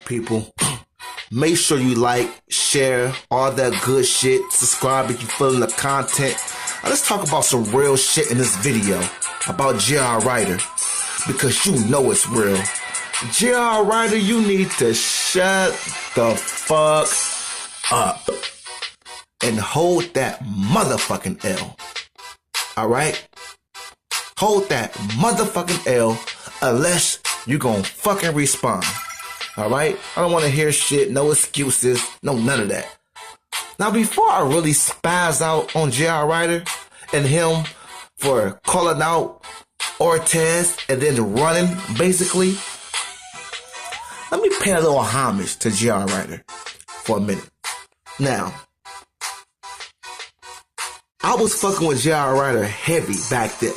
people. Make sure you like, share, all that good shit. Subscribe if you feeling the content. Now let's talk about some real shit in this video about J.R. Writer, because you know it's real. J.R. Writer, you need to shut the fuck up and hold that motherfucking L. Alright? Hold that motherfucking L unless you gon' fucking respond. Alright? I don't want to hear shit, no excuses, no none of that. Now before I really spaz out on J.R. Writer and him for calling out Cortez and then running, basically, let me pay a little homage to J.R. Writer for a minute. Now, I was fucking with J.R. Writer heavy back then.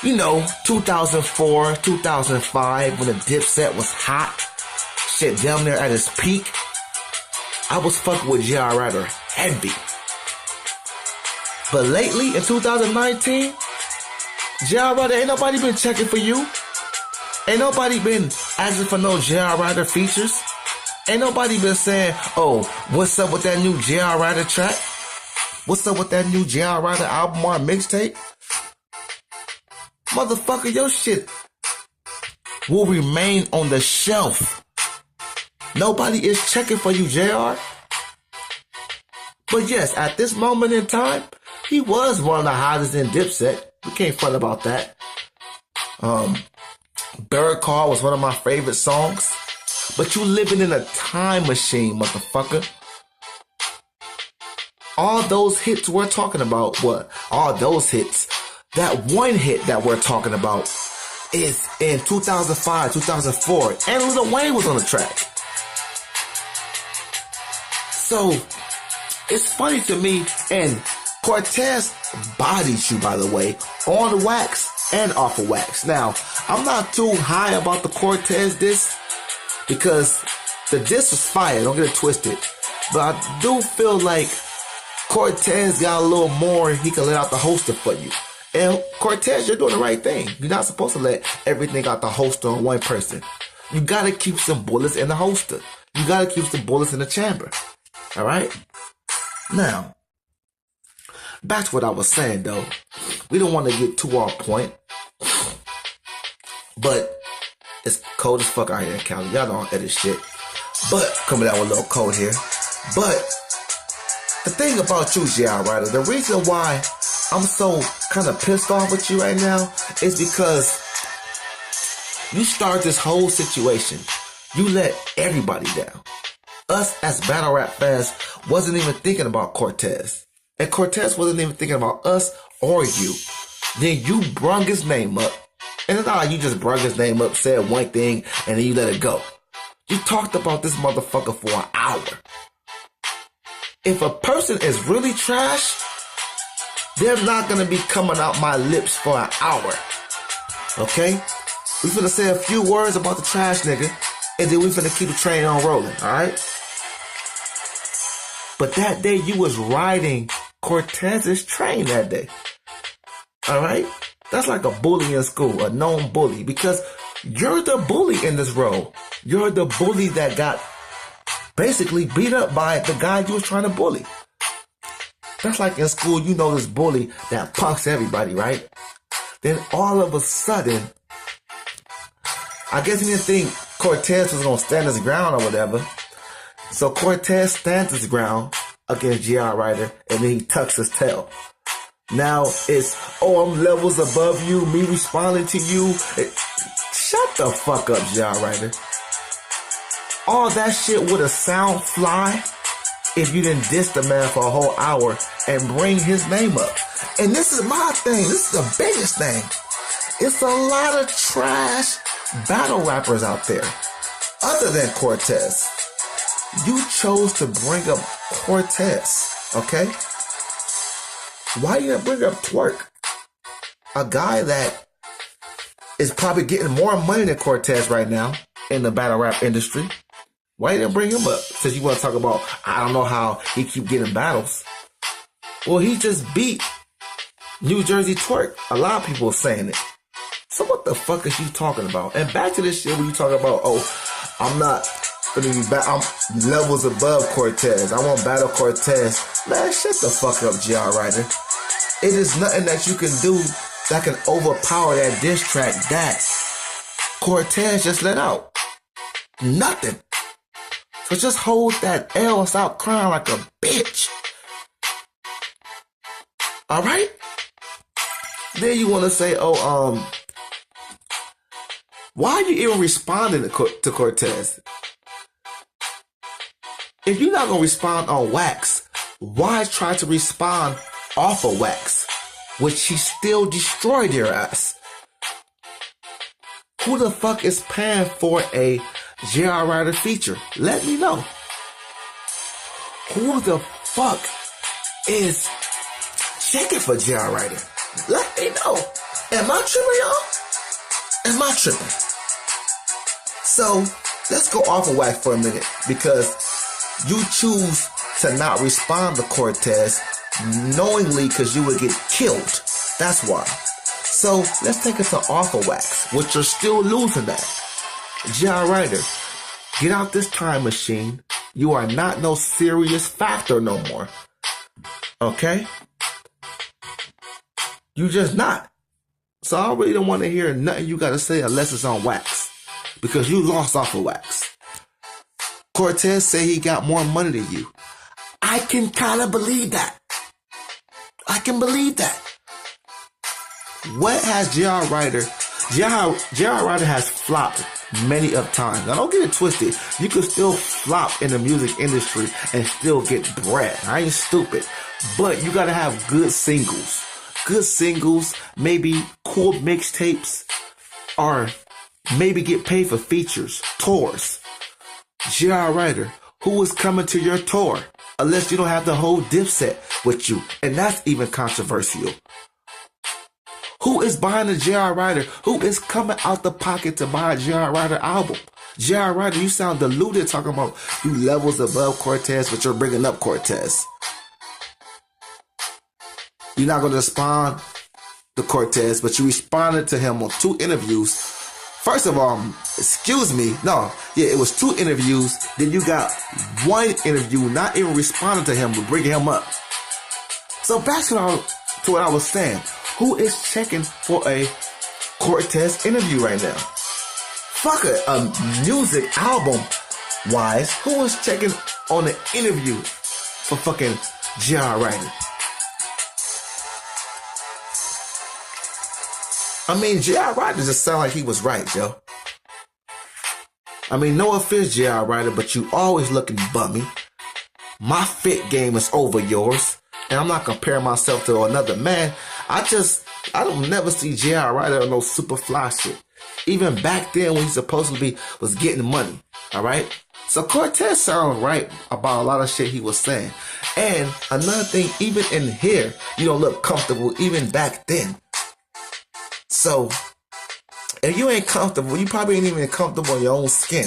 You know, 2004, 2005, when the Dipset was hot, shit down there at its peak, I was fucking with J.R. Writer heavy. But lately, in 2019, J.R. Writer, ain't nobody been checking for you. Ain't nobody been asking for no J.R. Writer features. Ain't nobody been saying, oh, what's up with that new J.R. Writer track? What's up with that new J.R. Writer album or mixtape? Motherfucker, your shit will remain on the shelf. Nobody is checking for you, JR. But yes, at this moment in time, he was one of the hottest in Dipset. We can't front about that. Bird Call was one of my favorite songs. But you living in a time machine, motherfucker. All those hits we're talking about, what? All those hits. That one hit that we're talking about is in 2005, 2004. And Lil Wayne was on the track. So, it's funny to me, and Cortez bodied you, by the way, on wax and off of wax. Now, I'm not too high about the Cortez diss, because the diss was fire, don't get it twisted. But I do feel like Cortez got a little more he can let out the holster for you. And Cortez, you're doing the right thing. You're not supposed to let everything out the holster on one person. You gotta keep some bullets in the holster. You gotta keep some bullets in the chamber. Alright? Now, back to what I was saying though. We don't want to get too off point. But it's cold as fuck out here in Cali. Y'all don't edit shit. But, coming out with a little cold here. But, the thing about you, J.R. Writer, the reason why I'm so kind of pissed off with you right now is because you started this whole situation. You let everybody down. Us as battle rap fans wasn't even thinking about Cortez. And Cortez wasn't even thinking about us or you. Then you brung his name up. And it's not like you just brung his name up, said one thing, and then you let it go. You talked about this motherfucker for an hour. If a person is really trash, they're not gonna be coming out my lips for an hour. Okay? We finna say a few words about the trash nigga, and then we finna keep the train on rolling, alright? But that day you was riding Cortez's train that day. Alright? That's like a bully in school, a known bully, because you're the bully in this role. You're the bully that got basically beat up by the guy you was trying to bully. That's like in school, you know this bully that punks everybody, right? Then all of a sudden, I guess he didn't think Cortez was going to stand his ground or whatever. So Cortez stands his ground against J.R. Writer, and then he tucks his tail. Now it's, oh, I'm levels above you, me responding to you. Shut the fuck up, J.R. Writer. All that shit would have sound fly if you didn't diss the man for a whole hour and bring his name up. And this is my thing. This is the biggest thing. It's a lot of trash battle rappers out there other than Cortez. You chose to bring up Cortez, okay? Why you gonna bring up Twerk? A guy that is probably getting more money than Cortez right now in the battle rap industry. Why you didn't bring him up? Since you want to talk about, I don't know how he keep getting battles. Well, he just beat New Jersey Twerk. A lot of people are saying it. So what the fuck is you talking about? And back to this shit where you talking about, oh, I'm not gonna be back. I'm levels above Cortez. I won't battle Cortez. Man, shut the fuck up, J.R. Ryder. It is nothing that you can do that can overpower that diss track that Cortez just let out. Nothing. So just hold that L and stop crying like a bitch. Alright? Then you want to say, why are you even responding to Cortez? If you're not going to respond on wax, why try to respond off of wax, which he still destroyed your ass? Who the fuck is paying for a J.R. Ryder feature? Let me know. Who the fuck is checking for J.R. Ryder? Let me know. Am I tripping, y'all? Am I tripping? So, let's go off of wax for a minute, because you choose to not respond to Cortez knowingly because you would get killed. That's why. So, let's take it to off of wax, which you're still losing at. J.R. Ryder, get out this time machine. You are not no serious factor no more. Okay? You just not. So I really don't want to hear nothing you got to say unless it's on wax, because you lost off of wax. Cortez say he got more money than you. I can kind of believe that. I can believe that. What has J.R. Ryder? J.R. Ryder has flopped many of times. Now don't get it twisted. You can still flop in the music industry and still get bread. I ain't stupid. But you gotta have good singles. Good singles, maybe cool mixtapes, or maybe get paid for features, tours. J.R. Ryder, who is coming to your tour? Unless you don't have the whole Dipset with you. And that's even controversial. Who is buying the J.R. Ryder? Who is coming out the pocket to buy a J.R. Ryder album? J.R. Ryder, you sound deluded talking about you levels above Cortez, but you're bringing up Cortez. You're not going to respond to Cortez, but you responded to him on 2 interviews. First of all, excuse me. No, yeah, it was 2 interviews. Then you got 1 interview, not even responding to him, but bringing him up. So back to what I was saying. Who is checking for a Cortez interview right now? Fuck a music album wise. Who is checking on the interview for fucking J.R. Ryder? I mean, J.R. Ryder just sound like he was right, yo. I mean, no offense, J.R. Ryder, but you always looking bummy. My fit game is over yours. And I'm not comparing myself to another man. I don't never see J.R. Ryder on no super fly shit. Even back then when he supposed to be was getting money. Alright? So Cortez sounds right about a lot of shit he was saying. And another thing, even in here, you don't look comfortable even back then. So, if you ain't comfortable, you probably ain't even comfortable in your own skin.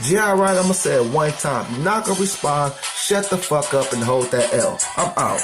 J.R. Ryder, I'm going to say it one time. You're not going to respond. Shut the fuck up and hold that L. I'm out.